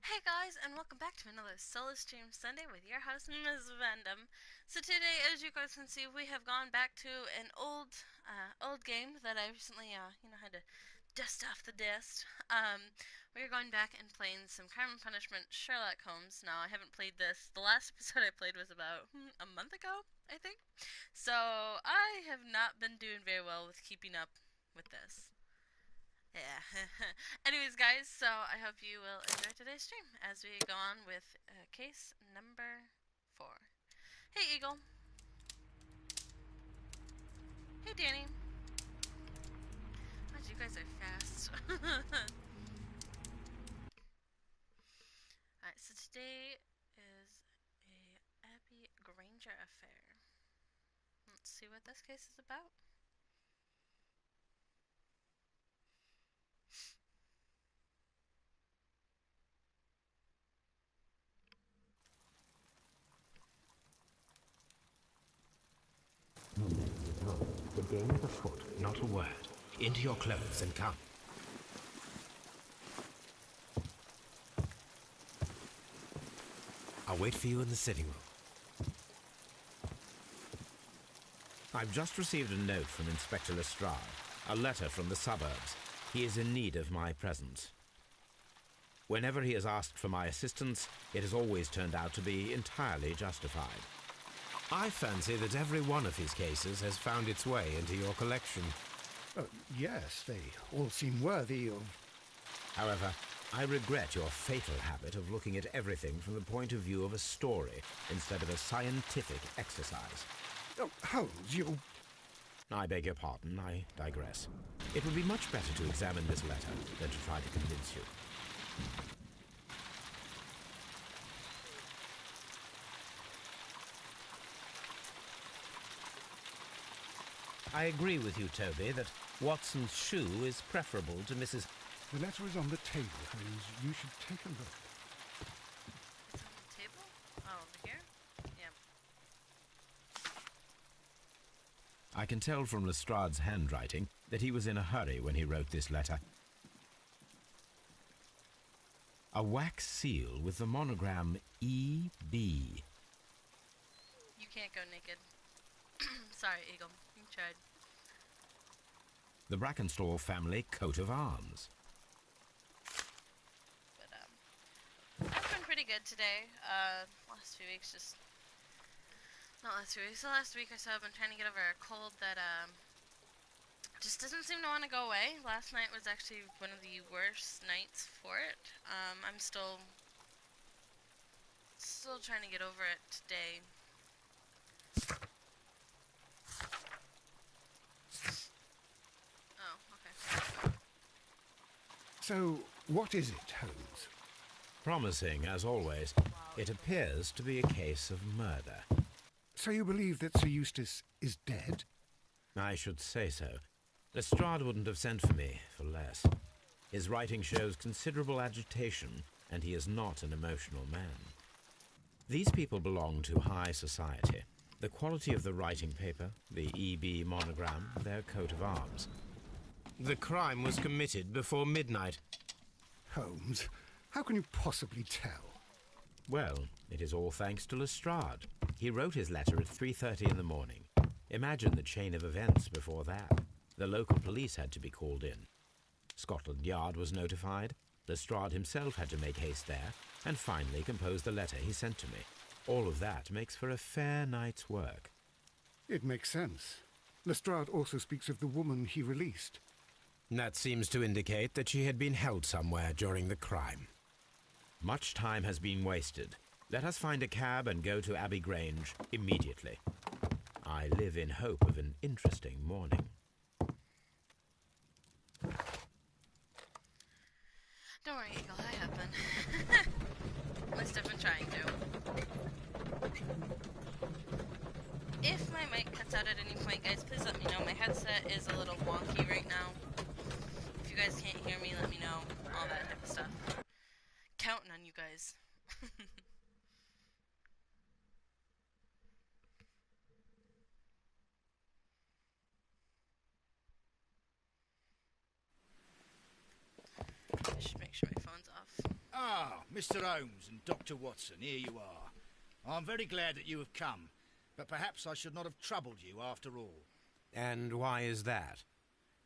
Hey guys, and welcome back to another solo stream Sunday with your host, Ms. Vandom. So today, as you guys can see, we have gone back to an old game that I recently, had to dust off the dust. We are going back and playing some Crime and Punishment Sherlock Holmes. Now, I haven't played this. The last episode I played was about a month ago, I think. So I have not been doing very well with keeping up with this. Yeah. Anyways, guys, so I hope you will enjoy today's stream as we go on with case number 4. Hey, Eagle. Hey, Danny. God, you guys are fast. Alright, so today is a Abby Granger affair. Let's see what this case is about. The game is afoot, not a word. Into your clothes and come. I'll wait for you in the sitting room. I've just received a note from Inspector Lestrade, a letter from the suburbs. He is in need of my presence. Whenever he has asked for my assistance, it has always turned out to be entirely justified. I fancy that every one of his cases has found its way into your collection. Yes, they all seem worthy of... However, I regret your fatal habit of looking at everything from the point of view of a story instead of a scientific exercise. Oh, Holmes, you... I beg your pardon, I digress. It would be much better to examine this letter than to try to convince you. I agree with you, Toby, that Watson's shoe is preferable to Mrs. The letter is on the table, Holmes. You should take a look. It's on the table? Oh, over here? Yeah. I can tell from Lestrade's handwriting that he was in a hurry when he wrote this letter. A wax seal with the monogram E.B. You can't go naked. Sorry, Eagle. You tried. The Brackenstall family coat of arms. But, I've been pretty good today. Last few weeks just... Not last few weeks. The last week or so I've been trying to get over a cold that, just doesn't seem to want to go away. Last night was actually one of the worst nights for it. I'm still trying to get over it today. Oh, okay. So, what is it, Holmes? Promising, as always, it appears to be a case of murder. So you believe that Sir Eustace is dead? I should say so. Lestrade wouldn't have sent for me for less. His writing shows considerable agitation, and he is not an emotional man. These people belong to high society. The quality of the writing paper, the E.B. monogram, their coat of arms. The crime was committed before midnight. Holmes, how can you possibly tell? Well, it is all thanks to Lestrade. He wrote his letter at 3:30 in the morning. Imagine the chain of events before that. The local police had to be called in. Scotland Yard was notified. Lestrade himself had to make haste there, and finally compose the letter he sent to me. All of that makes for a fair night's work. It makes sense. Lestrade also speaks of the woman he released. That seems to indicate that she had been held somewhere during the crime. Much time has been wasted. Let us find a cab and go to Abbey Grange immediately. I live in hope of an interesting morning. Don't worry, Eagle, I have been. At least I've been trying to. If my mic cuts out at any point, guys, please let me know. My headset is a little wonky right now. If you guys can't hear me, let me know. All that type of stuff. Counting on you guys. I should make sure my phone's off. Ah, Mr. Holmes and Dr. Watson, here you are. I'm very glad that you have come, but perhaps I should not have troubled you after all. And why is that?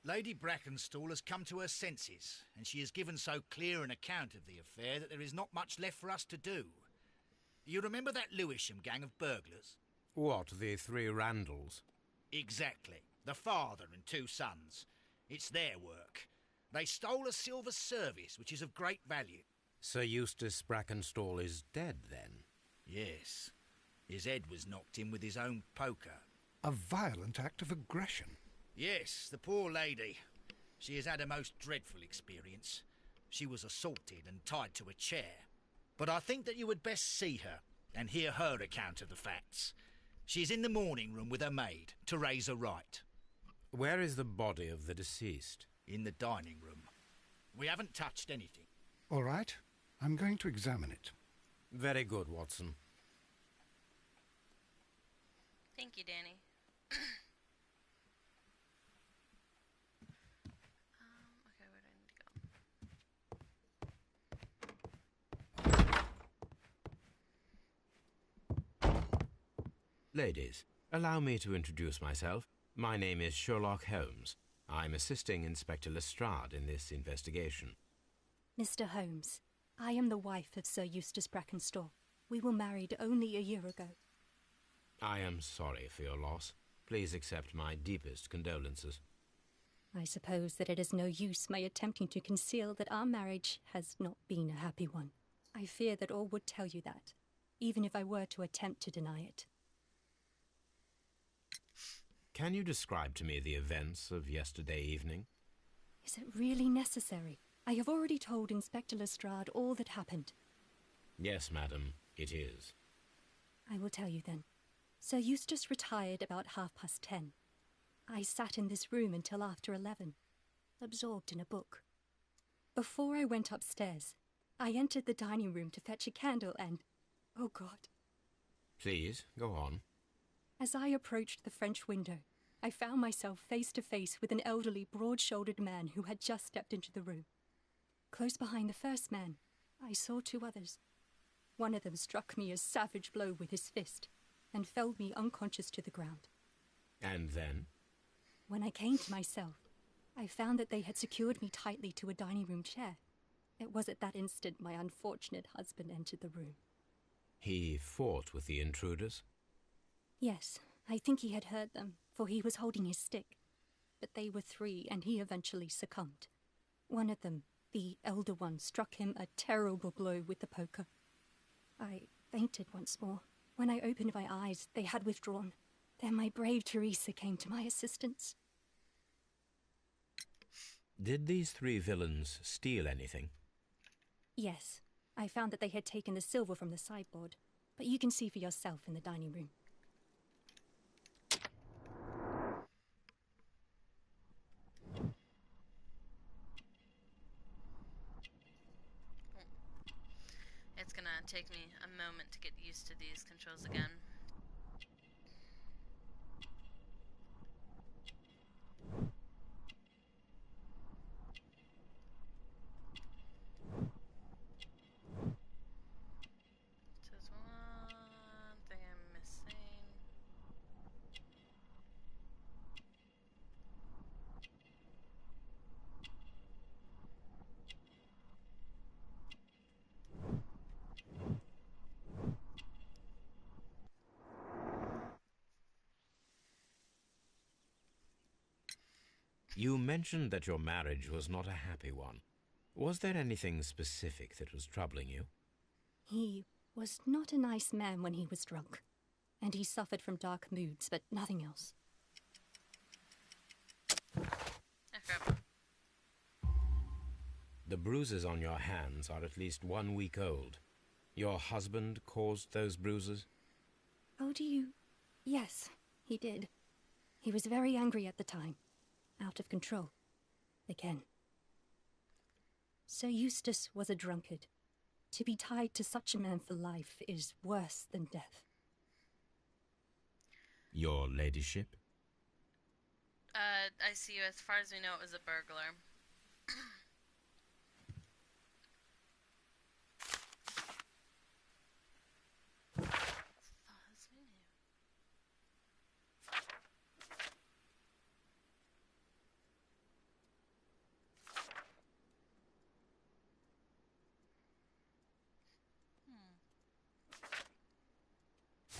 Lady Brackenstall has come to her senses, and she has given so clear an account of the affair that there is not much left for us to do. You remember that Lewisham gang of burglars? What, the three Randalls? Exactly. The father and two sons. It's their work. They stole a silver service, which is of great value. Sir Eustace Brackenstall is dead, then? Yes. His head was knocked in with his own poker. A violent act of aggression. Yes, the poor lady. She has had a most dreadful experience. She was assaulted and tied to a chair. But I think that you would best see her and hear her account of the facts. She's in the morning room with her maid to raise her right. Where is the body of the deceased? In the dining room. We haven't touched anything. All right, I'm going to examine it. Very good, Watson. Thank you, Danny. Okay, where do I need to go? Ladies, allow me to introduce myself. My name is Sherlock Holmes. I'm assisting Inspector Lestrade in this investigation. Mr. Holmes, I am the wife of Sir Eustace Brackenstall. We were married only a year ago. I am sorry for your loss. Please accept my deepest condolences. I suppose that it is no use my attempting to conceal that our marriage has not been a happy one. I fear that all would tell you that, even if I were to attempt to deny it. Can you describe to me the events of yesterday evening? Is it really necessary? I have already told Inspector Lestrade all that happened. Yes, madam, it is. I will tell you then. Sir Eustace retired about 10:30. I sat in this room until after 11, absorbed in a book. Before I went upstairs, I entered the dining room to fetch a candle and... oh God. Please, go on. As I approached the French window, I found myself face to face with an elderly, broad-shouldered man who had just stepped into the room. Close behind the first man, I saw two others. One of them struck me a savage blow with his fist and felled me unconscious to the ground. And then? When I came to myself, I found that they had secured me tightly to a dining room chair. It was at that instant my unfortunate husband entered the room. He fought with the intruders? Yes, I think he had heard them, for he was holding his stick. But they were three, and he eventually succumbed. One of them, the elder one, struck him a terrible blow with the poker. I fainted once more. When I opened my eyes, they had withdrawn. Then my brave Teresa came to my assistance. Did these three villains steal anything? Yes, I found that they had taken the silver from the sideboard, but you can see for yourself in the dining room. It's gonna take me a moment to get used to these controls again. There's one thing I'm missing. You mentioned that your marriage was not a happy one. Was there anything specific that was troubling you? He was not a nice man when he was drunk, and he suffered from dark moods, but nothing else. Oh, crap. The bruises on your hands are at least 1 week old. Your husband caused those bruises? Oh, do you... Yes, he did. He was very angry at the time. Out of control. Again. Sir Eustace was a drunkard. To be tied to such a man for life is worse than death. Your ladyship? I see you. As far as we know, it was a burglar.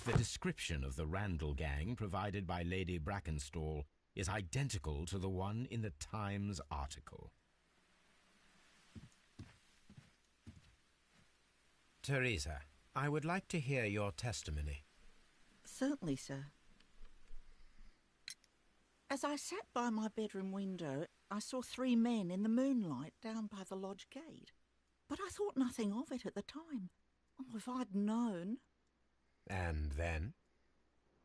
The description of the Randall gang provided by Lady Brackenstall is identical to the one in the Times article. Teresa, I would like to hear your testimony. Certainly, sir. As I sat by my bedroom window, I saw 3 men in the moonlight down by the lodge gate. But I thought nothing of it at the time. Oh, if I'd known. And then?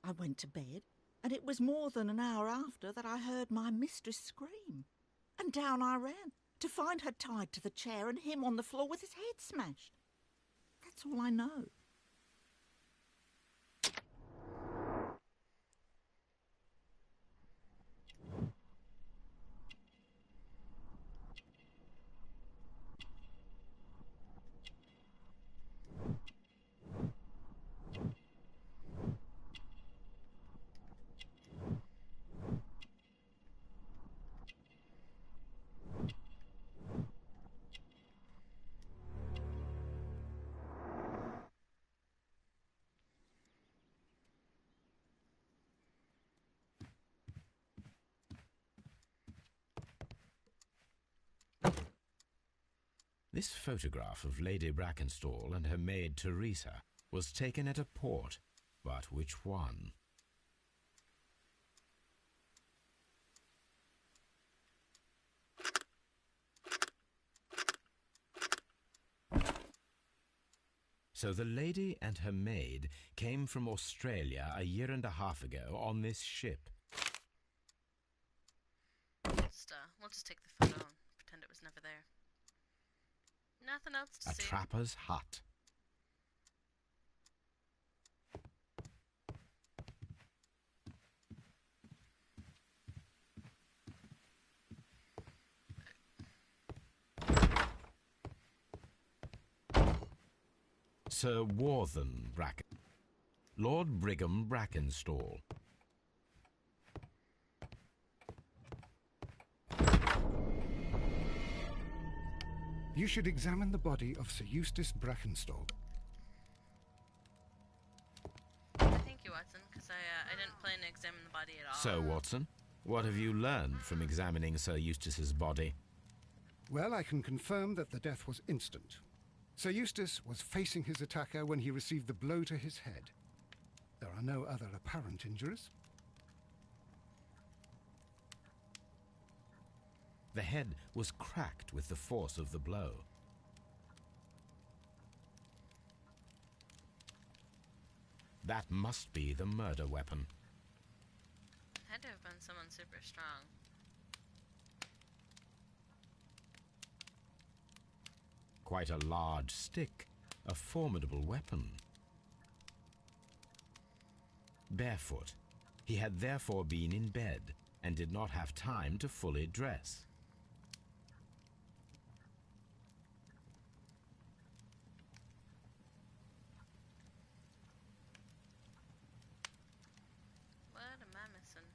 I went to bed, and it was more than an hour after that I heard my mistress scream. And down I ran, to find her tied to the chair and him on the floor with his head smashed. That's all I know. This photograph of Lady Brackenstall and her maid Teresa was taken at a port, but which one? So the lady and her maid came from Australia a year and a half ago on this ship. We'll just take the photo and pretend it was never there. Nothing else to A see. trapper's hut. Sir Warthen Bracken. Lord Brigham Brackenstall. You should examine the body of Sir Eustace Brackenstall. Thank you, Watson, because I didn't plan to examine the body at all. So, Watson, what have you learned from examining Sir Eustace's body? Well, I can confirm that the death was instant. Sir Eustace was facing his attacker when he received the blow to his head. There are no other apparent injuries. The head was cracked with the force of the blow. That must be the murder weapon. Had to have been someone super strong. Quite a large stick, a formidable weapon. Barefoot, he had therefore been in bed and did not have time to fully dress. What am I missing?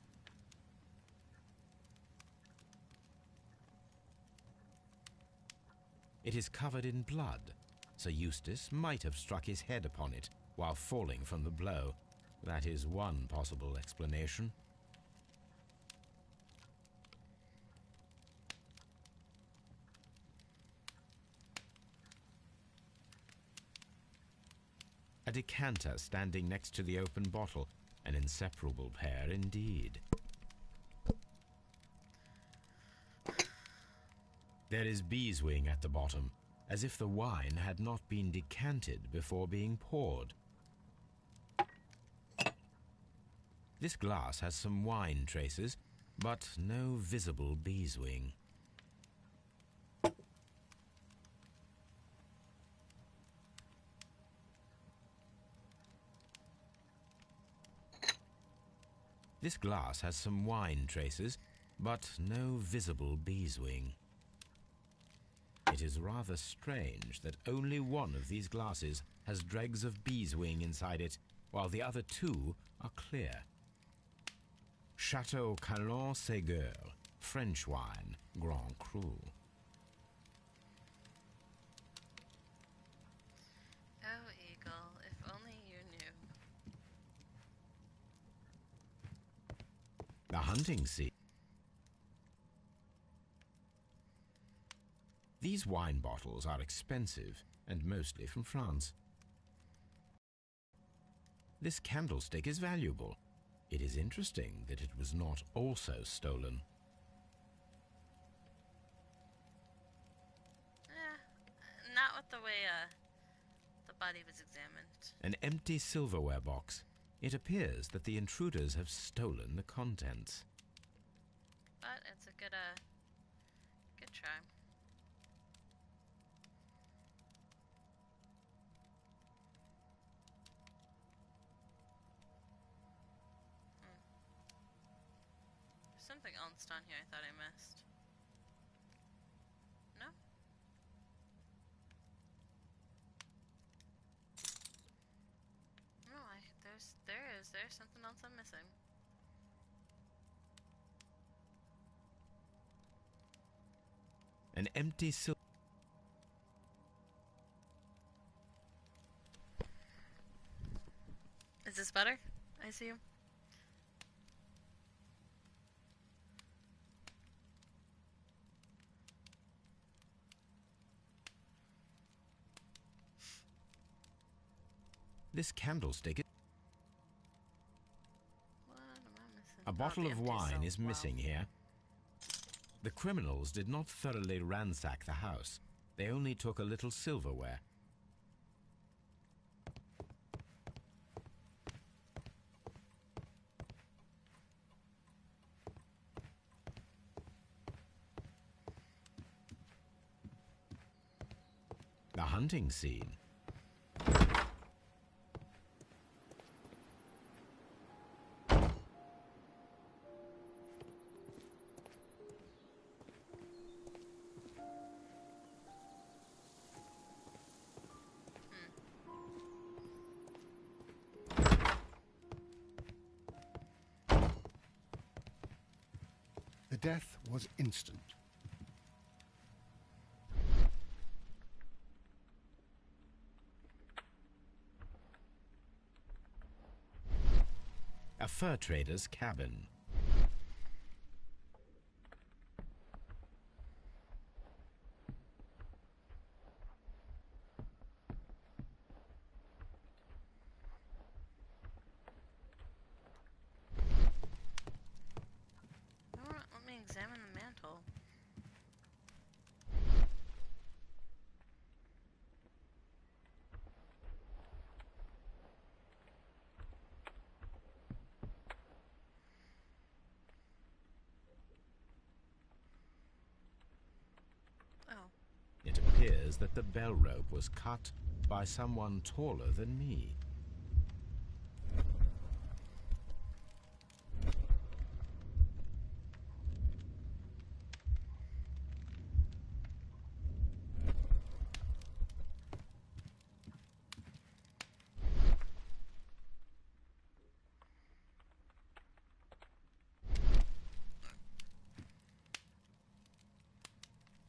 It is covered in blood. Sir Eustace might have struck his head upon it while falling from the blow. That is one possible explanation. A decanter standing next to the open bottle, an inseparable pair indeed. There is beeswing at the bottom, as if the wine had not been decanted before being poured. This glass has some wine traces, but no visible beeswing. This glass has some wine traces, but no visible beeswing. It is rather strange that only one of these glasses has dregs of beeswing inside it, while the other two are clear. Chateau Calon Ségur, French wine, Grand Cru. Oh, Eagle, if only you knew. The hunting scene. These wine bottles are expensive and mostly from France. This candlestick is valuable. It is interesting that it was not also stolen. Not with the way the body was examined. An empty silverware box. It appears that the intruders have stolen the contents. But it's a good try. There's something else down here I thought I missed. No? No, there's something else I'm missing. An empty silver. Is this better? I see you. This candlestick. What am I missing? A bottle the of empty wine cell. is missing here. The criminals did not thoroughly ransack the house. They only took a little silverware. The hunting scene. The death was instant. A fur trader's cabin. Let me examine the mantle. Oh. It appears that the bell rope was cut by someone taller than me.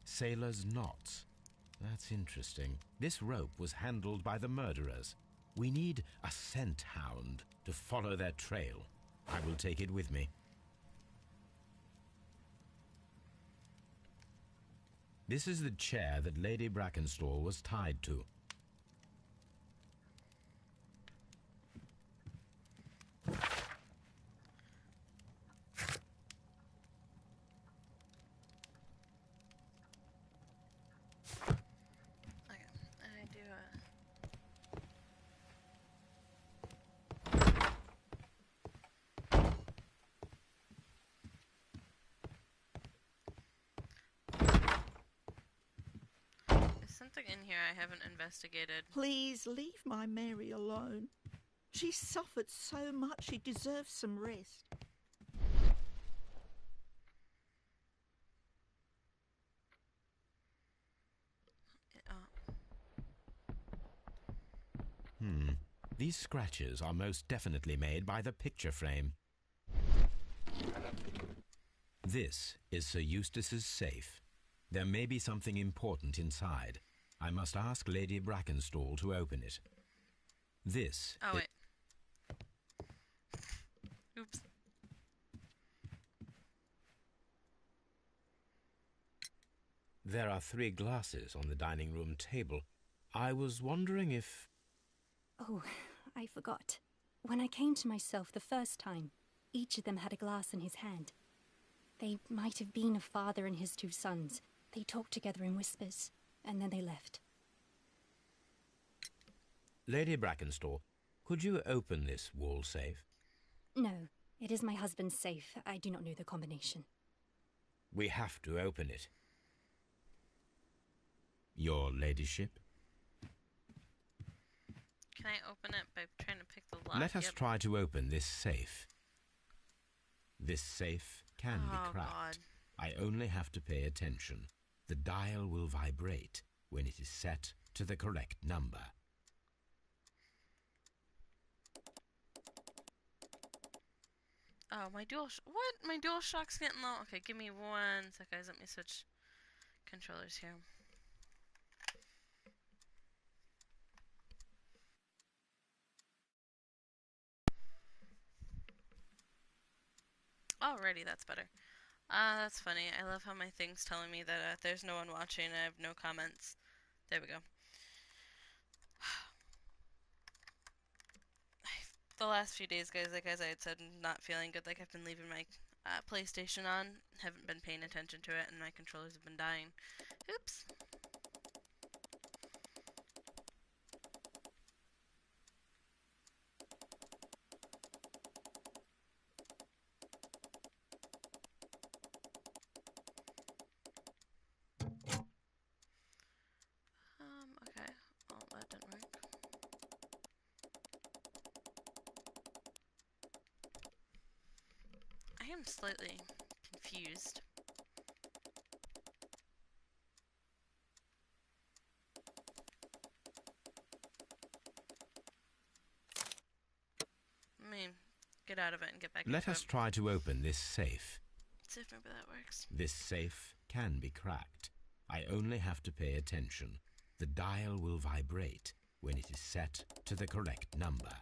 Sailor's knots. That's interesting. This rope was handled by the murderers. We need a scent hound to follow their trail. I will take it with me. This is the chair that Lady Brackenstall was tied to. Okay. I do There's something in here I haven't investigated. Please leave my Mary alone. She suffered so much, she deserves some rest. These scratches are most definitely made by the picture frame. This is Sir Eustace's safe. There may be something important inside. I must ask Lady Brackenstall to open it. This. Oh, wait. Oops. There are 3 glasses on the dining room table. I was wondering if... Oh, I forgot. When I came to myself the first time, each of them had a glass in his hand. They might have been a father and his 2 sons. They talked together in whispers, and then they left. Lady Brackenstall, could you open this wall safe? No, it is my husband's safe. I do not know the combination. We have to open it. Your ladyship? Can I open it by trying to pick the lock? Let us Yep. try to open this safe. This safe can be Oh, cracked. God. I only have to pay attention. The dial will vibrate when it is set to the correct number. Oh, my what? My dual shock's getting low. Okay, give me 1 sec, guys. Let me switch controllers here. Alrighty, that's better. That's funny. I love how my thing's telling me that there's no one watching and I have no comments. There we go. The last few days, guys, like as I had said, I'm not feeling good. Like I've been leaving my PlayStation on, haven't been paying attention to it, and my controllers have been dying. Oops. Okay. Oh, that didn't work. I am slightly confused. Let me get out of it and get back Let into us it. try to open this safe. See if maybe that works. This safe can be cracked. I only have to pay attention. The dial will vibrate when it is set to the correct number.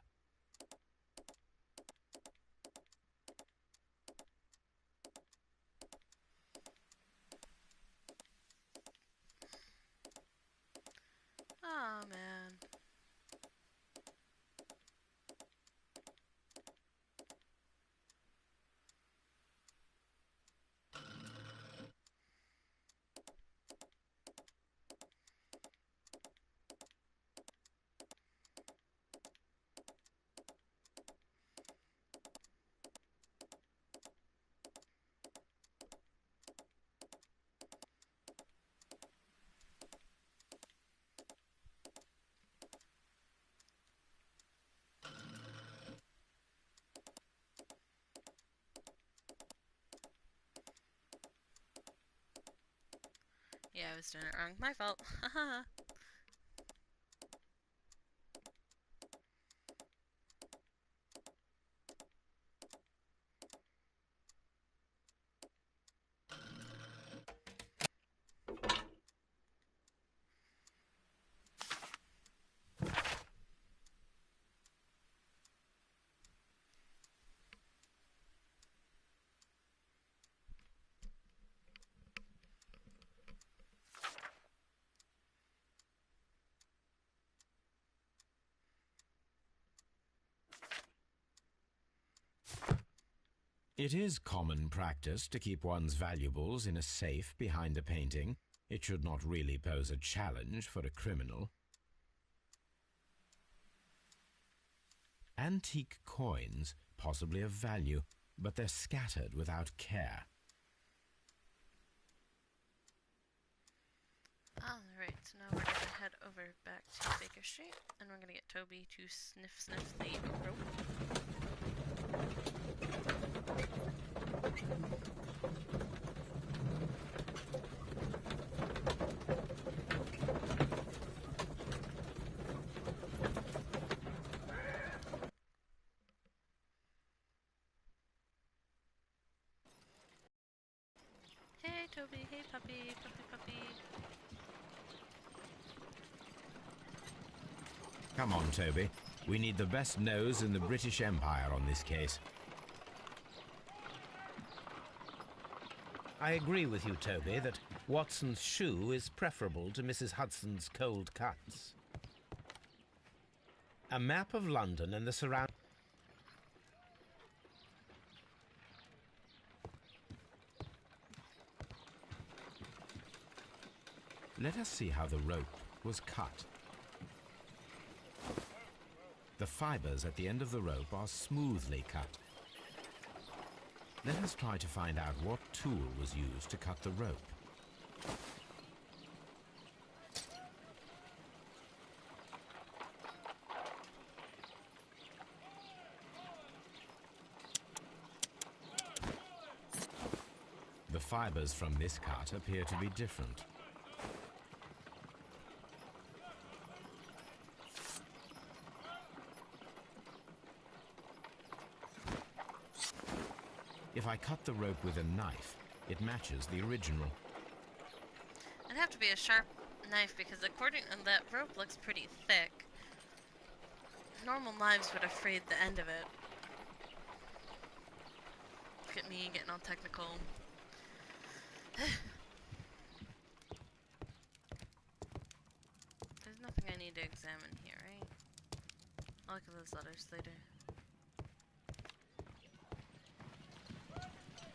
Oh, man. Yeah, I was doing it wrong. My fault. Haha. It is common practice to keep one's valuables in a safe behind a painting. It should not really pose a challenge for a criminal. Antique coins, possibly of value, but they're scattered without care. Alright, so now we're gonna head over back to Baker Street, and we're gonna get Toby to sniff the rope. Hey Toby, hey puppy, puppy. Come on, Toby. We need the best nose in the British Empire on this case. I agree with you, Toby, that Watson's shoe is preferable to Mrs. Hudson's cold cuts. A map of London and the surrounding... Let us see how the rope was cut. The fibers at the end of the rope are smoothly cut. Let us try to find out what tool was used to cut the rope. The fibers from this cut appear to be different. If I cut the rope with a knife, it matches the original. It'd have to be a sharp knife because according to that rope looks pretty thick. Normal knives would have frayed the end of it. Look at me getting all technical. There's nothing I need to examine here, right? I'll look at those letters later.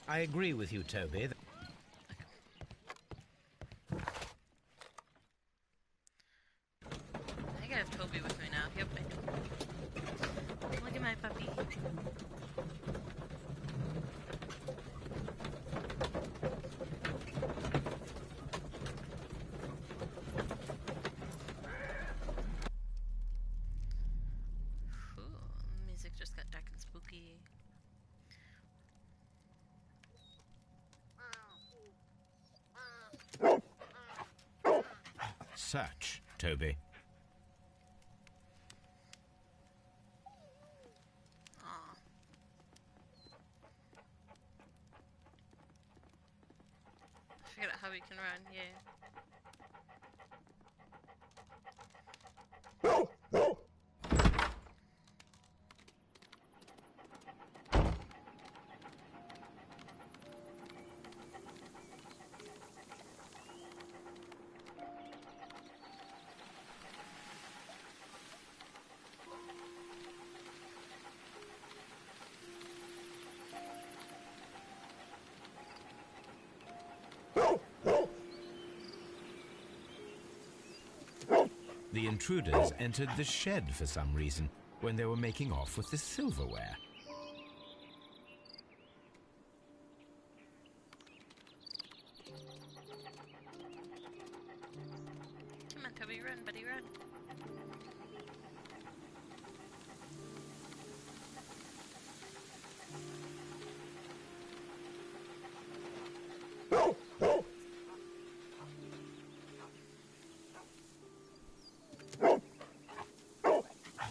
I agree with you, Toby. I think I have Toby with me now. Yep, I do. Look at my puppy. Ooh, music just got dark and spooky. Search, Toby. Aw. I figured out how we can run, yeah. The intruders entered the shed for some reason when they were making off with the silverware. Come on, Toby, run, buddy, run.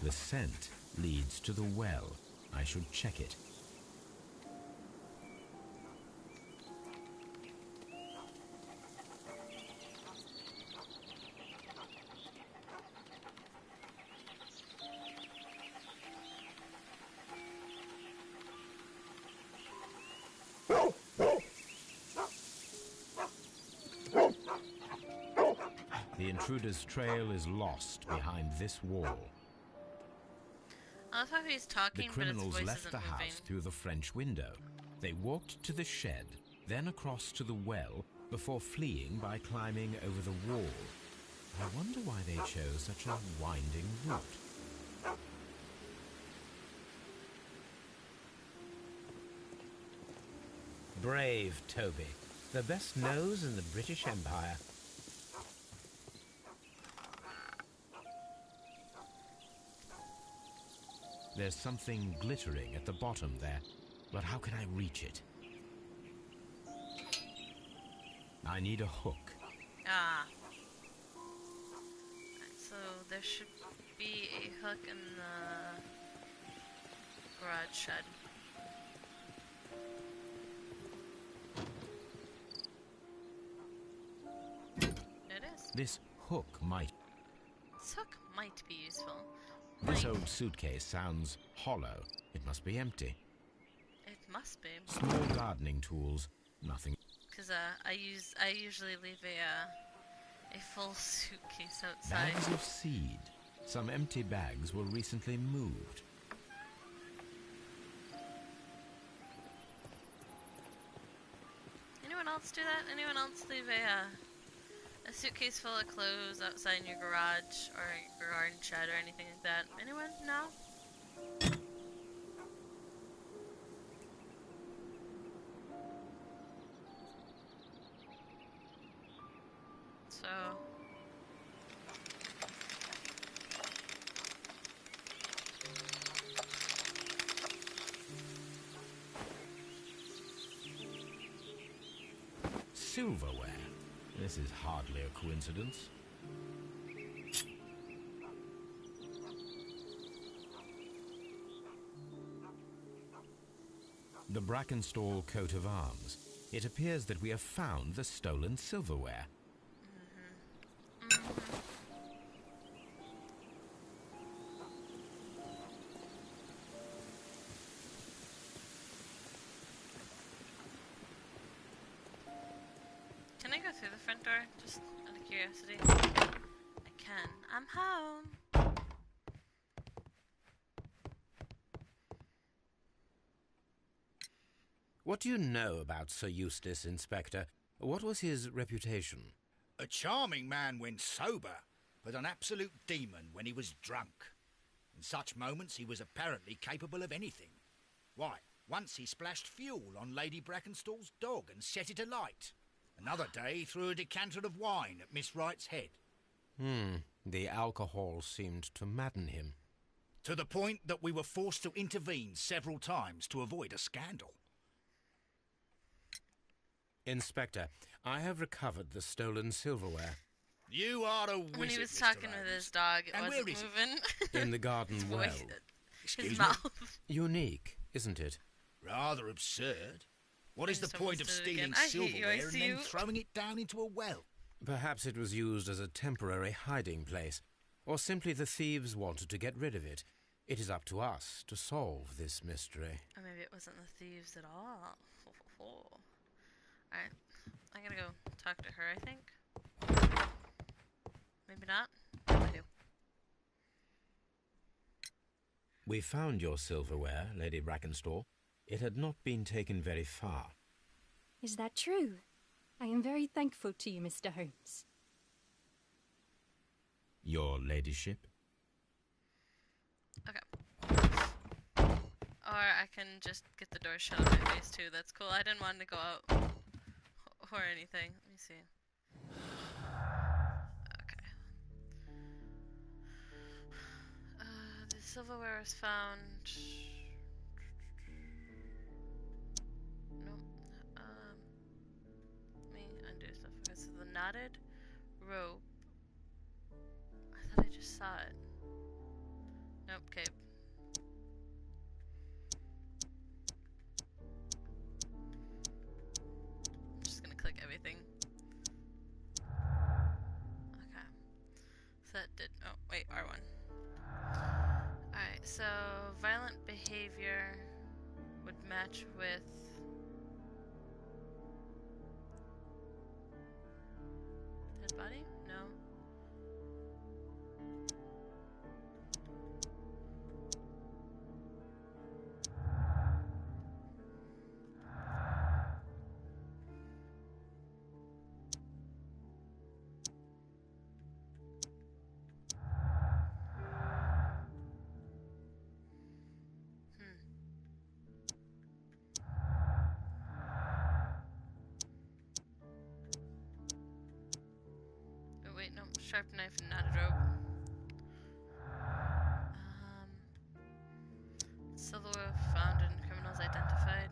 The scent leads to the well. I should check it. The intruder's trail is lost behind this wall. I love how he's The talking, but his criminals voice left isn't the moving. house through the French window. They walked to the shed, then across to the well, before fleeing by climbing over the wall. I wonder why they chose such a winding route. Brave Toby, the best nose in the British Empire. There's something glittering at the bottom there, but how can I reach it? I need a hook. Ah. So there should be a hook in the garage shed. It is. This hook might... This hook might be useful. This Might. old suitcase sounds hollow. It must be empty. It must be. Small gardening tools, nothing. Cause I usually leave a full suitcase outside. Bags of seed. Some empty bags were recently moved. Anyone else do that? Anyone else leave a suitcase full of clothes outside in your garage or your garden shed or anything like that? Anyone? No? So... Silverware. This is hardly a coincidence. The Brackenstall coat of arms. It appears that we have found the stolen silverware. Can I go through the front door? Just out of curiosity. I can. I'm home. What do you know about Sir Eustace, Inspector? What was his reputation? A charming man when sober, but an absolute demon when he was drunk. In such moments he was apparently capable of anything. Why, once he splashed fuel on Lady Brackenstall's dog and set it alight. Another day he threw a decanter of wine at Miss Wright's head. The alcohol seemed to madden him. To the point that we were forced to intervene several times to avoid a scandal. Inspector, I have recovered the stolen silverware. You are a wizard, When he was Mr. talking Holmes. with his dog, it And wasn't where is it? moving. In the garden His well. voice, Excuse his me? mouth. Unique, isn't it? Rather absurd. What is the just point of almost did it stealing again. I hate you, I silverware and see then you. throwing it down into a well? Perhaps it was used as a temporary hiding place, or simply the thieves wanted to get rid of it. It is up to us to solve this mystery. Or maybe it wasn't the thieves at all. Alright, I'm gonna go talk to her, I think. Maybe not. What do I do? We found your silverware, Lady Brackenstall. It had not been taken very far. Is that true? I am very thankful to you, Mr. Holmes. Your ladyship? Okay. Or I can just get the door shut on my face too. That's cool. I didn't want to go out or anything. Let me see. Okay. The silverware was found. Nope. Let me undo stuff. Okay, so the knotted rope. I thought I just saw it. Nope. Okay. I'm just gonna click everything. Okay. So that did. Oh, wait, R1. Alright, so violent behavior would match with. Dead body? No. Oh, wait, no. Sharp knife and knotted rope. Silverware found and criminals identified.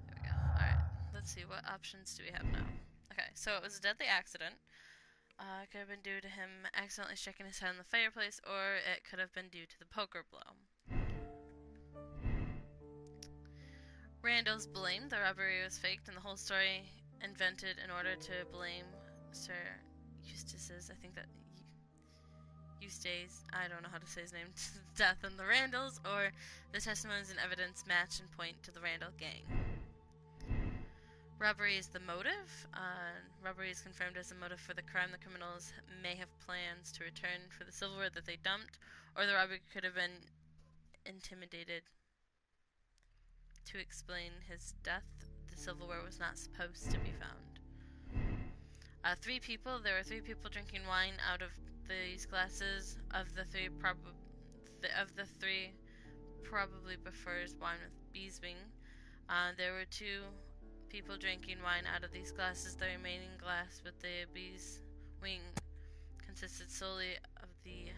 There we go. Alright, let's see. What options do we have now? Okay, so it was a deadly accident. It could have been due to him accidentally striking his head on the fireplace, or it could have been due to the poker blow. Randall's blamed the robbery was faked and the whole story invented in order to blame Sir Eustace's, I think that Eustace, I don't know how to say his name, death and the Randalls, or the testimonies and evidence match and point to the Randall gang. Robbery is the motive. Robbery is confirmed as the motive for the crime. The criminals may have plans to return for the silverware that they dumped, or the robber could have been intimidated to explain his death. The silverware was not supposed to be found. There were 3 people drinking wine out of these glasses. Of the three, probably prefers wine with bees wing. There were 2 people drinking wine out of these glasses. The remaining glass with the bees wing consisted solely of the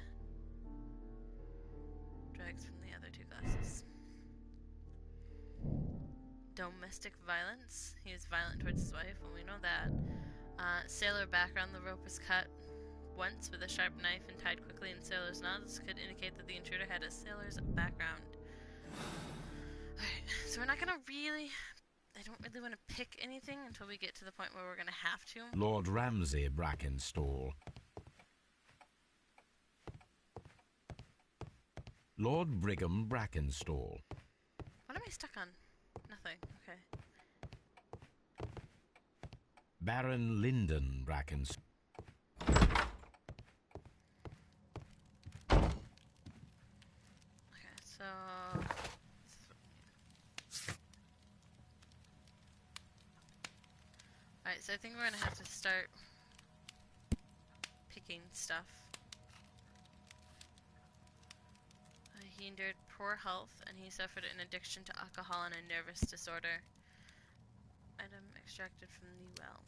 dregs from the other 2 glasses. Domestic violence. He was violent towards his wife, and we know that. Sailor background. The rope was cut once with a sharp knife and tied quickly in sailor's knot. This could indicate that the intruder had a sailor's background. Alright, so we're not gonna really... I don't really want to pick anything until we get to the point where we're gonna have to. Lord Ramsay Brackenstall. Lord Brigham Brackenstall. What am I stuck on? Nothing. Okay. Baron Lyndon Brackenstall. Okay, so... Alright, so I think we're gonna have to start picking stuff. He endured poor health, and he suffered an addiction to alcohol and a nervous disorder. Item extracted from the well.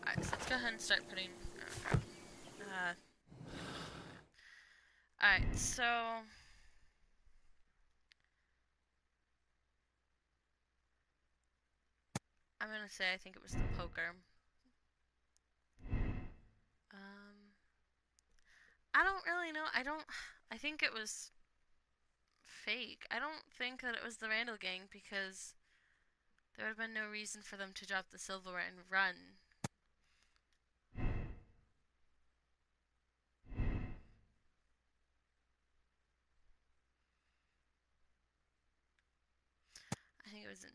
Alright, so let's go ahead and start putting... Alright, so... I'm gonna say I think it was the poker. I don't really know. I think it was fake. I don't think that it was the Randall gang because there would have been no reason for them to drop the silverware and run. I think it was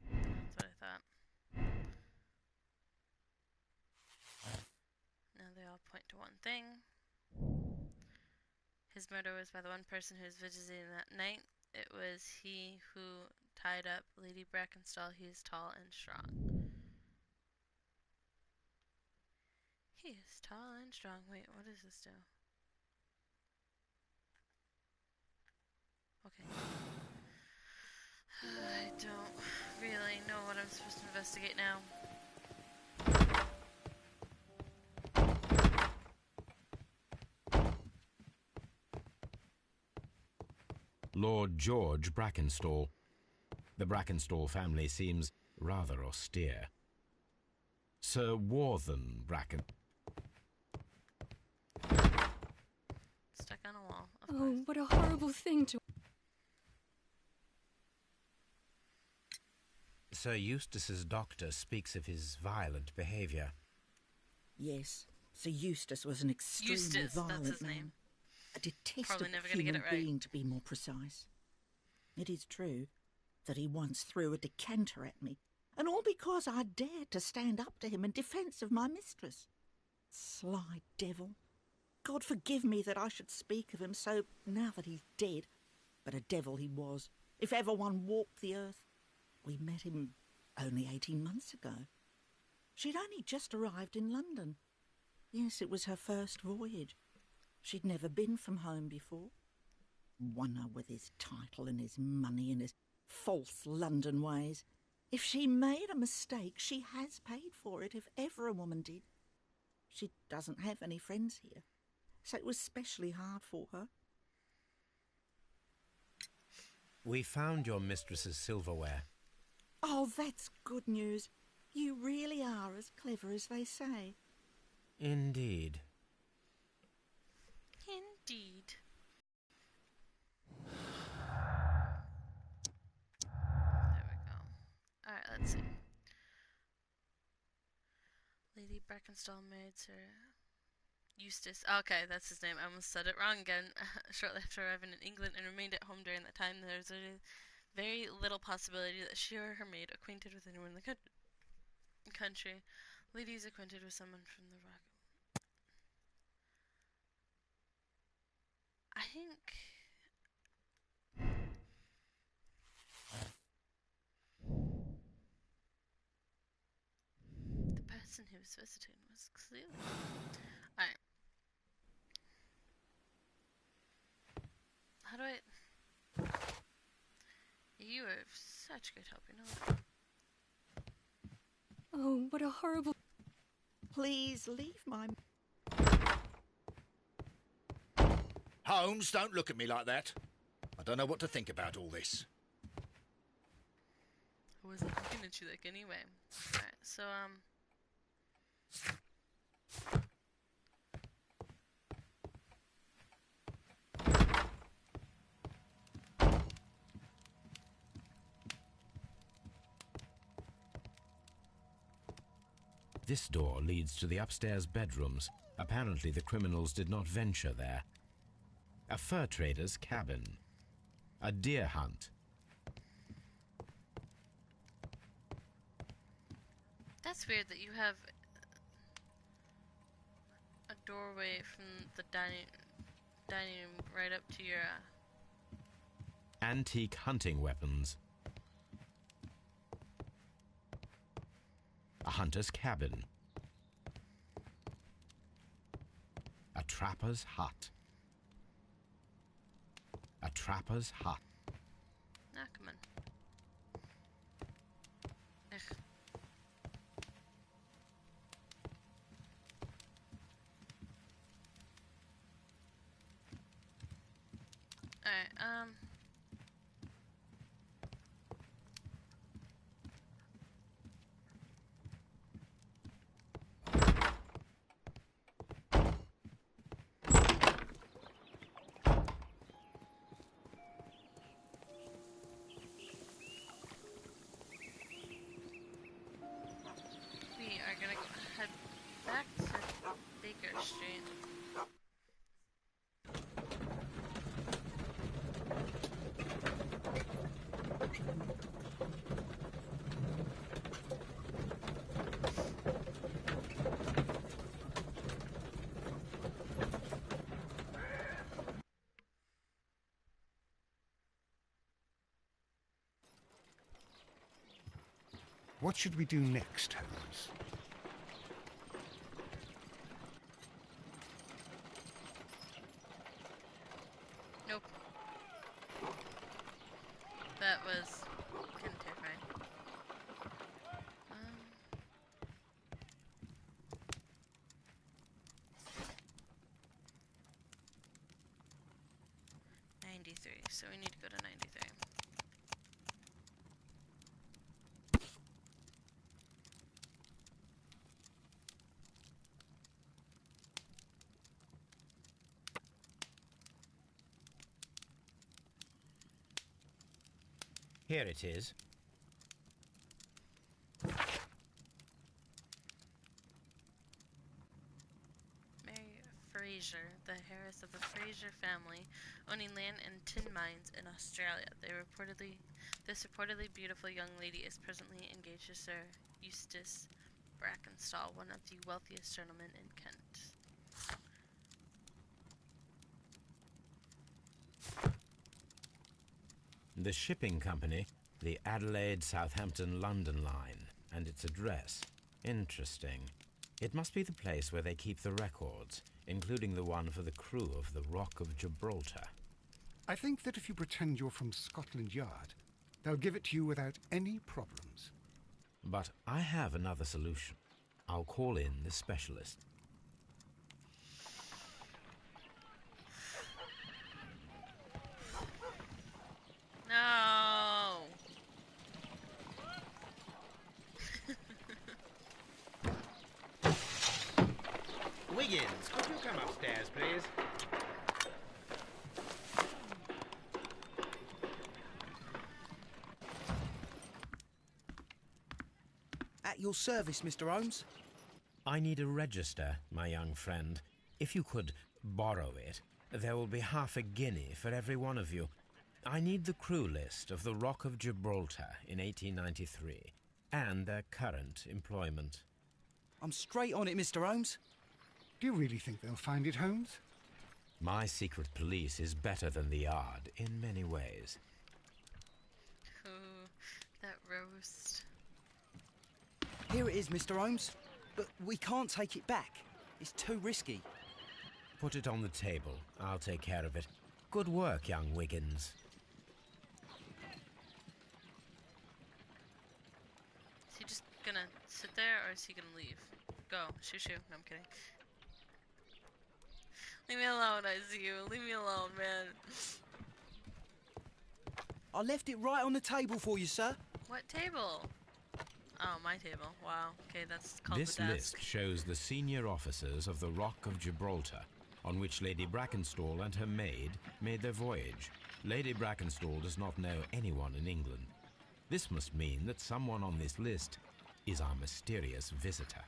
that's what I thought. Now they all point to one thing. His murder was by the one person who was visiting that night. It was he who tied up Lady Brackenstall. He is tall and strong. He is tall and strong. Wait, what does this do? Okay. I don't really know what I'm supposed to investigate now. Lord George Brackenstall. The Brackenstall family seems rather austere. Sir Warthen Bracken... Stuck on a wall, of Oh, course. what a horrible thing to... Sir Eustace's doctor speaks of his violent behaviour. Yes, Sir Eustace was an extremely Eustace, violent that's his man. name. A detestable Probably never gonna human get it right. being, to be more precise. It is true that he once threw a decanter at me, and all because I dared to stand up to him in defence of my mistress. Sly devil. God forgive me that I should speak of him so now that he's dead, but a devil he was, if ever one walked the earth. We met him only 18 months ago. She'd only just arrived in London. Yes, it was her first voyage. She'd never been from home before. Wonder with his title and his money and his false London ways. If she made a mistake, she has paid for it, if ever a woman did. She doesn't have any friends here, so it was specially hard for her. We found your mistress's silverware. Oh, that's good news. You really are as clever as they say. Indeed. Indeed. There we go. Alright, let's see. Lady Brackenstall married Sir Eustace. Okay, that's his name. I almost said it wrong again. Shortly after arriving in England and remained at home during that time, there was a very little possibility that she or her maid acquainted with anyone in the country. Lady is acquainted with someone from the rock. I think the person he was visiting was clearly. Alright. How do I. You are such good help, you know that. Oh, what a horrible... Please leave my... Holmes, don't look at me like that. I don't know what to think about all this. I wasn't looking at you like anyway. Alright, so, This door leads to the upstairs bedrooms. Apparently the criminals did not venture there. A fur trader's cabin. A deer hunt. that's weird that you have a doorway from the dining room right up to your, Antique hunting weapons. A hunter's cabin. A trapper's hut. A trapper's hut. Ah, come on. Ugh. Alright, we are gonna head back to Baker Street. What should we do next, Holmes? Nope. That was kind of terrifying. Um, 93. So we need to go to 93. Here it is. Mary Fraser, the heiress of the Fraser family, owning land and tin mines in Australia. This reportedly beautiful young lady is presently engaged to Sir Eustace Brackenstall, one of the wealthiest gentlemen in Kent. The shipping company, the Adelaide, Southampton, London line, and its address. Interesting. It must be the place where they keep the records, including the one for the crew of the Rock of Gibraltar. I think that if you pretend you're from Scotland Yard, they'll give it to you without any problems. But I have another solution. I'll call in the specialist. No! Wiggins, could you come upstairs, please? At your service, Mr. Holmes. I need a register, my young friend. If you could borrow it, there will be half a guinea for every one of you. I need the crew list of the Rock of Gibraltar in 1893 and their current employment. I'm straight on it, Mr. Holmes. Do you really think they'll find it, Holmes? My secret police is better than the Yard in many ways. Ooh, that roast. Here it is, Mr. Holmes. But we can't take it back. It's too risky. Put it on the table. I'll take care of it. Good work, young Wiggins. Is he just gonna sit there, or is he gonna leave? Go. Shoo shoo. No, I'm kidding. Leave me alone, I see you. Leave me alone, man. I left it right on the table for you, sir. What table? Oh, my table. Wow. Okay, that's called This the desk. list shows the senior officers of the Rock of Gibraltar, on which Lady Brackenstall and her maid made their voyage. Lady Brackenstall does not know anyone in England. This must mean that someone on this list is our mysterious visitor.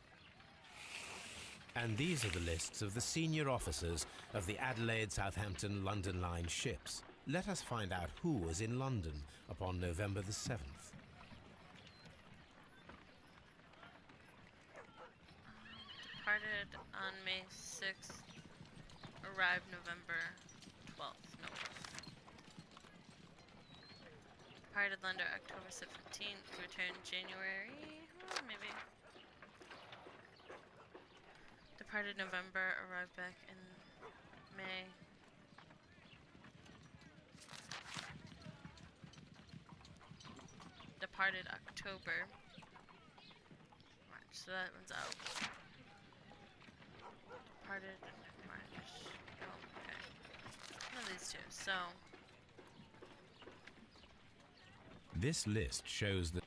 And these are the lists of the senior officers of the Adelaide, Southampton, London Line ships. Let us find out who was in London upon November the 7th. Departed on May 6th. Arrived November 12th. No. Departed London October 17th. Returned January. Maybe. Departed November. Arrived back in May. Departed October. March. So that one's out. Departed March. Oh, okay. One of these two. So. This list shows that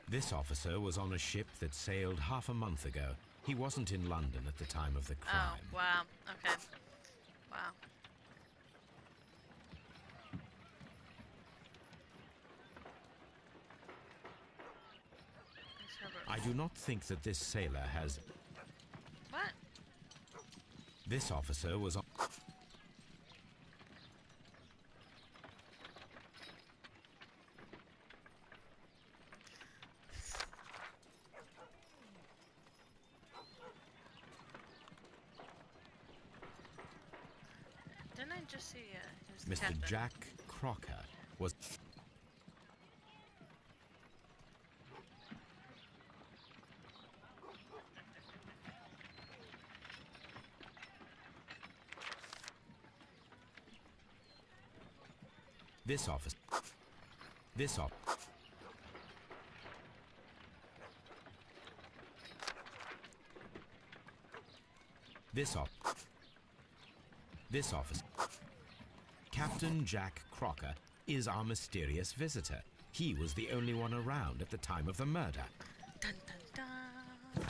this officer was on a ship that sailed half a month ago. He wasn't in London at the time of the crime. Oh, wow. Okay. Wow. I do not think that this sailor has... What? This officer was on... Didn't I just see who's the Mr. captain? Jack Crocker was... This office... This office... This office... Captain Jack Crocker is our mysterious visitor. He was the only one around at the time of the murder. Dun, dun, dun.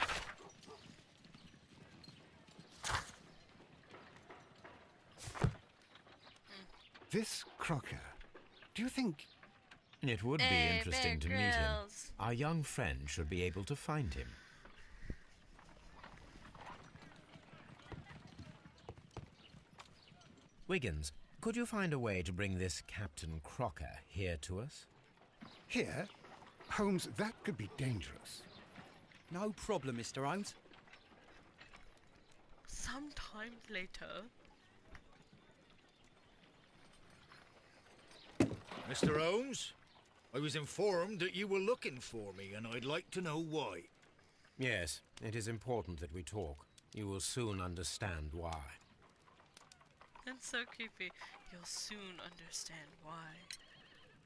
This Crocker. Do you think... It would be Hey, interesting to Bear meet him. Grylls. Our young friend should be able to find him. Wiggins, could you find a way to bring this Captain Crocker here to us? Here? Holmes, that could be dangerous. No problem, Mr. Holmes. Sometime later. Mr. Holmes, I was informed that you were looking for me, and I'd like to know why. Yes, it is important that we talk. You will soon understand why. That's so creepy. You'll soon understand why.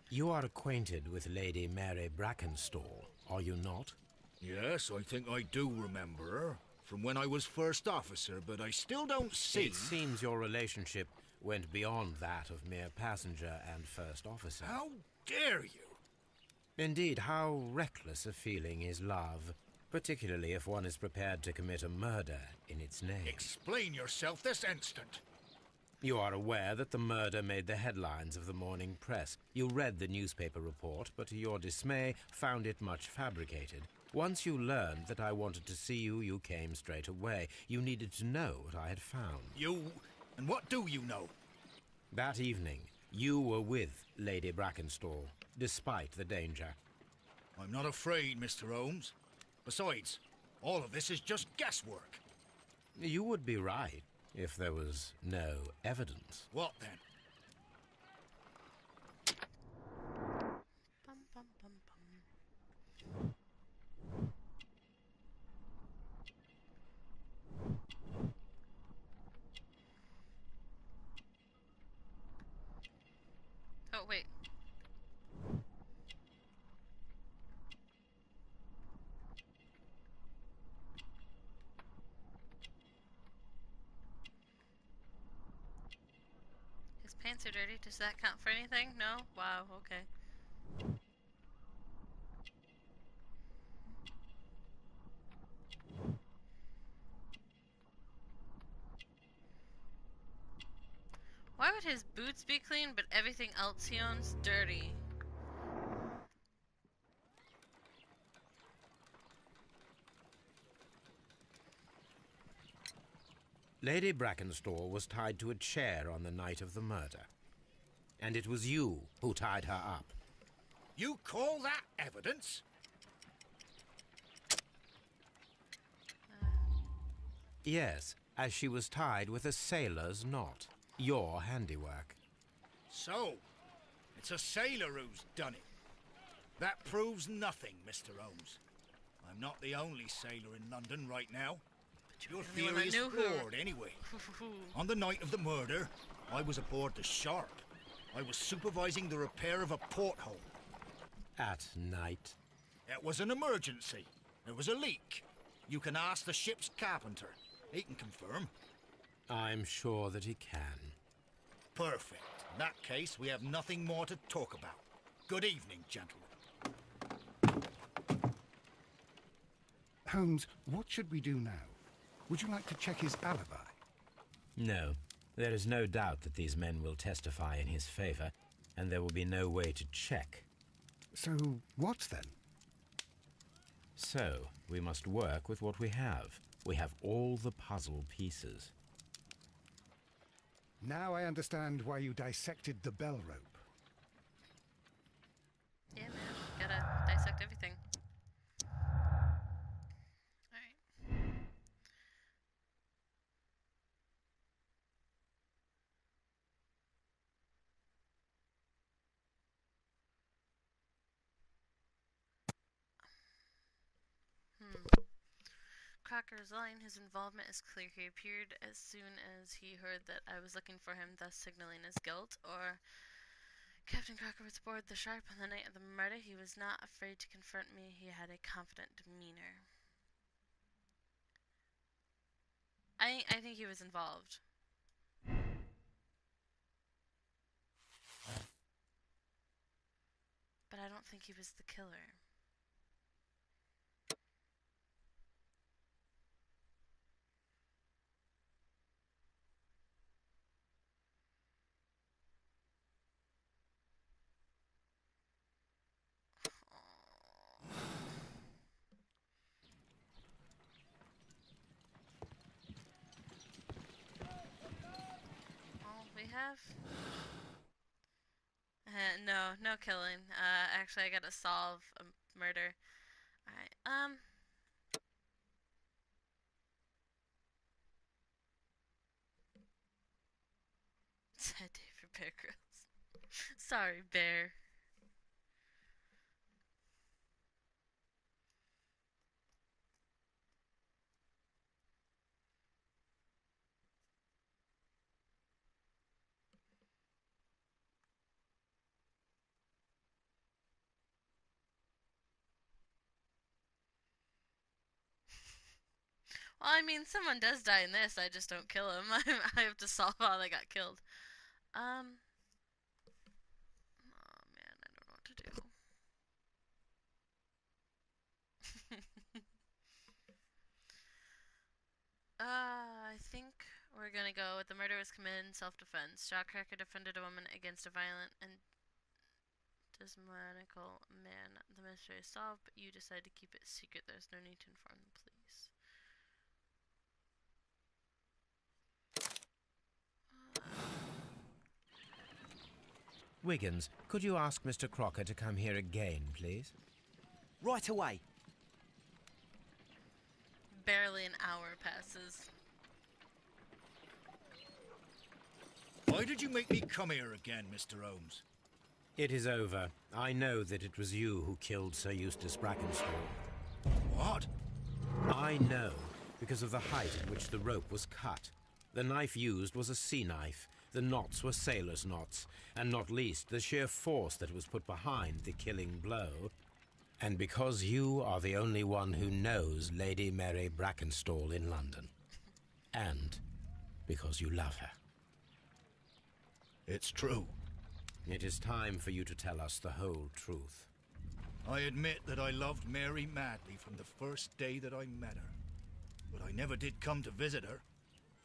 You are acquainted with Lady Mary Brackenstall, are you not? Yes, I think I do remember her, from when I was first officer, but I still don't see... It seems your relationship went beyond that of mere passenger and first officer. How dare you? Indeed, how reckless a feeling is love. particularly if one is prepared to commit a murder in its name. Explain yourself this instant. You are aware that the murder made the headlines of the morning press. You read the newspaper report, but to your dismay, found it much fabricated. Once you learned that I wanted to see you, you came straight away. You needed to know what I had found. You... and what do you know? That evening, you were with Lady Brackenstall, despite the danger. I'm not afraid, Mr. Holmes. Besides, all of this is just guesswork. You would be right if there was no evidence. What then? Bum, bum, bum, bum. Oh, wait. His pants are dirty. Does that count for anything? No? Wow, okay. Why would his boots be clean, but everything else he owns dirty? Lady Brackenstall was tied to a chair on the night of the murder. And it was you who tied her up. You call that evidence? Yes, as she was tied with a sailor's knot. Your handiwork. So, it's a sailor who's done it. That proves nothing, Mr. Holmes. I'm not the only sailor in London right now. Your the only one theory is that knew her. flawed anyway. On the night of the murder, I was aboard the Sharp. I was supervising the repair of a porthole. At night. It was an emergency. There was a leak. You can ask the ship's carpenter. He can confirm. I'm sure that he can. Perfect. In that case, we have nothing more to talk about. Good evening, gentlemen. Holmes, what should we do now? Would you like to check his alibi? No. There is no doubt that these men will testify in his favor, and there will be no way to check. So, what then? So, we must work with what we have. We have all the puzzle pieces. Now I understand why you dissected the bell rope. Yeah, man. Gotta dissect everything. Alright. Crocker's line, his involvement is clear. He appeared as soon as he heard that I was looking for him, thus signaling his guilt. Or Captain Crocker was aboard the Sharp on the night of the murder. He was not afraid to confront me. He had a confident demeanor. I think he was involved. But I don't think he was the killer. All we have? No, no killing. Actually, I gotta solve a murder. Alright, said David Bear Grylls. Sorry, Bear. Well, I mean, someone does die in this. I just don't kill him. I have to solve how they got killed. Oh man, I don't know what to do. We're gonna go with the murder was committed in self-defense. Shotcracker defended a woman against a violent and demoniacal man. The mystery is solved, but you decide to keep it secret. There's no need to inform the police. Wiggins, could you ask Mr. Crocker to come here again, please? Right away. Barely an hour passes. Why did you make me come here again, Mr. Holmes? It is over. I know that it was you who killed Sir Eustace Brackenstall. What? I know, because of the height at which the rope was cut. The knife used was a sea knife. The knots were sailor's knots, and not least the sheer force that was put behind the killing blow. And because you are the only one who knows Lady Mary Brackenstall in London. And because you love her. It's true. It is time for you to tell us the whole truth. I admit that I loved Mary madly from the first day that I met her. But I never did come to visit her,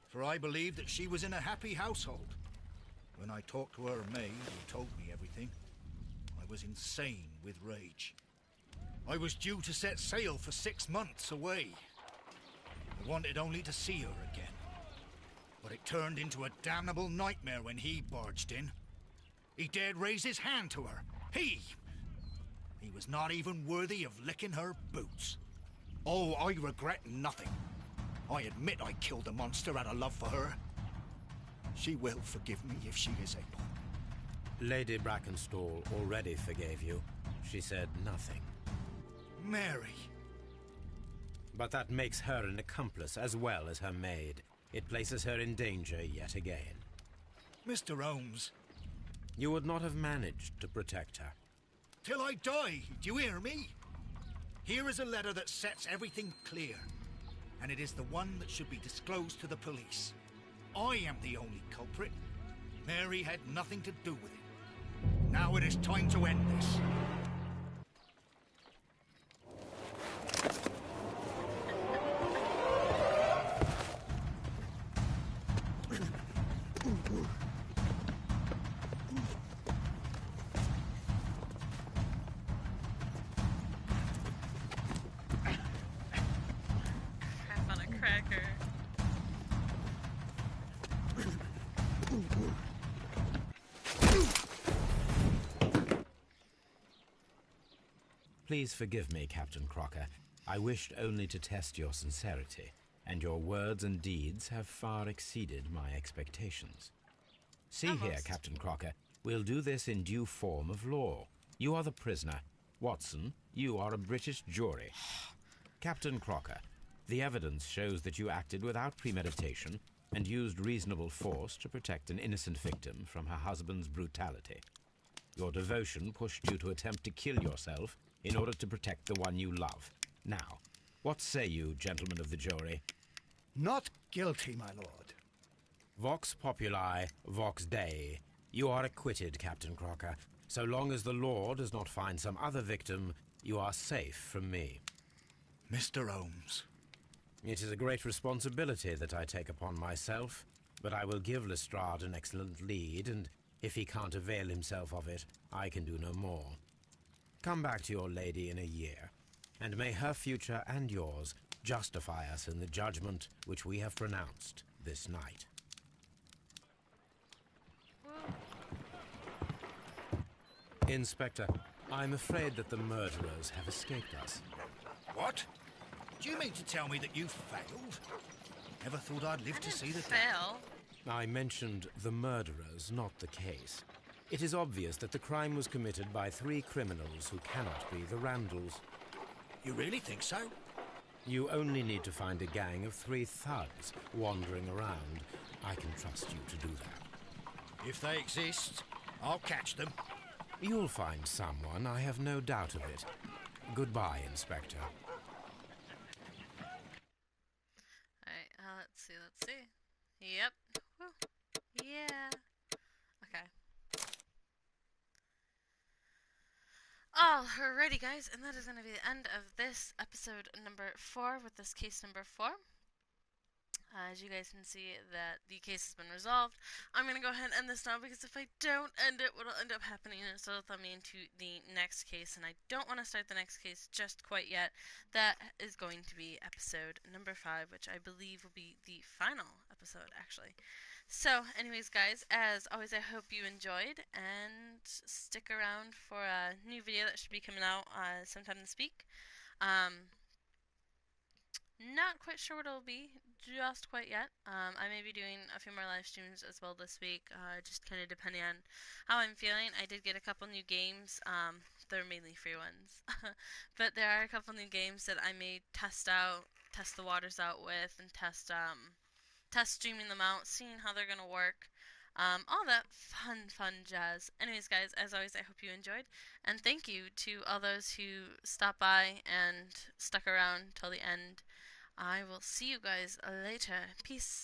for I believed that she was in a happy household. When I talked to her maid, who told me everything, I was insane with rage. I was due to set sail for 6 months away. I wanted only to see her again. But it turned into a damnable nightmare when he barged in. He dared raise his hand to her. He was not even worthy of licking her boots. Oh, I regret nothing. I admit I killed the monster out of love for her. She will forgive me if she is able. Lady Brackenstall already forgave you. She said nothing. Mary. But that makes her an accomplice as well as her maid. It places her in danger yet again. Mr. Holmes. You would not have managed to protect her. Till I die, do you hear me? Here is a letter that sets everything clear. And it is the one that should be disclosed to the police. I am the only culprit. Mary had nothing to do with it. Now it is time to end this. Crap on a cracker. Please forgive me, Captain Crocker. I wished only to test your sincerity, and your words and deeds have far exceeded my expectations. See here, Almost. Captain Crocker, we'll do this in due form of law. You are the prisoner. Watson, you are a British jury. Captain Crocker, the evidence shows that you acted without premeditation and used reasonable force to protect an innocent victim from her husband's brutality. Your devotion pushed you to attempt to kill yourself in order to protect the one you love. Now, what say you, gentlemen of the jury? Not guilty, my lord. Vox populi, vox dei. You are acquitted, Captain Crocker. So long as the law does not find some other victim, you are safe from me. Mr. Holmes. It is a great responsibility that I take upon myself, but I will give Lestrade an excellent lead, and if he can't avail himself of it, I can do no more. Come back to your lady in a year, and may her future and yours justify us in the judgment which we have pronounced this night. Inspector, I'm afraid that the murderers have escaped us. What? Do you mean to tell me that you failed? Never thought I'd live to see the day. Fail. I mentioned the murderers, not the case. It is obvious that the crime was committed by 3 criminals who cannot be the Randalls. You really think so? You only need to find a gang of 3 thugs wandering around. I can trust you to do that. If they exist, I'll catch them. You'll find someone, I have no doubt of it. Goodbye, Inspector. Alright, let's see. Yep. Woo. Yeah. Okay. Alrighty, guys, and that is going to be the end of this episode number 4 with this case number 4. As you guys can see that the case has been resolved. I'm going to go ahead and end this now because if I don't end it, what'll end up happening is it'll throw me into the next case, and I don't want to start the next case just quite yet. That is going to be episode number 5, which I believe will be the final episode, actually. So, anyways, guys, as always, I hope you enjoyed, and stick around for a new video that should be coming out sometime this week. Not quite sure what it'll be just quite yet. I may be doing a few more live streams as well this week, just kind of depending on how I'm feeling. I did get a couple new games. They're mainly free ones, but there are a couple new games that I may test out, test the waters out with, and test streaming them out, seeing how they're gonna work. All that fun jazz. Anyways, guys, as always, I hope you enjoyed, and thank you to all those who stopped by and stuck around till the end. I will see you guys later. Peace.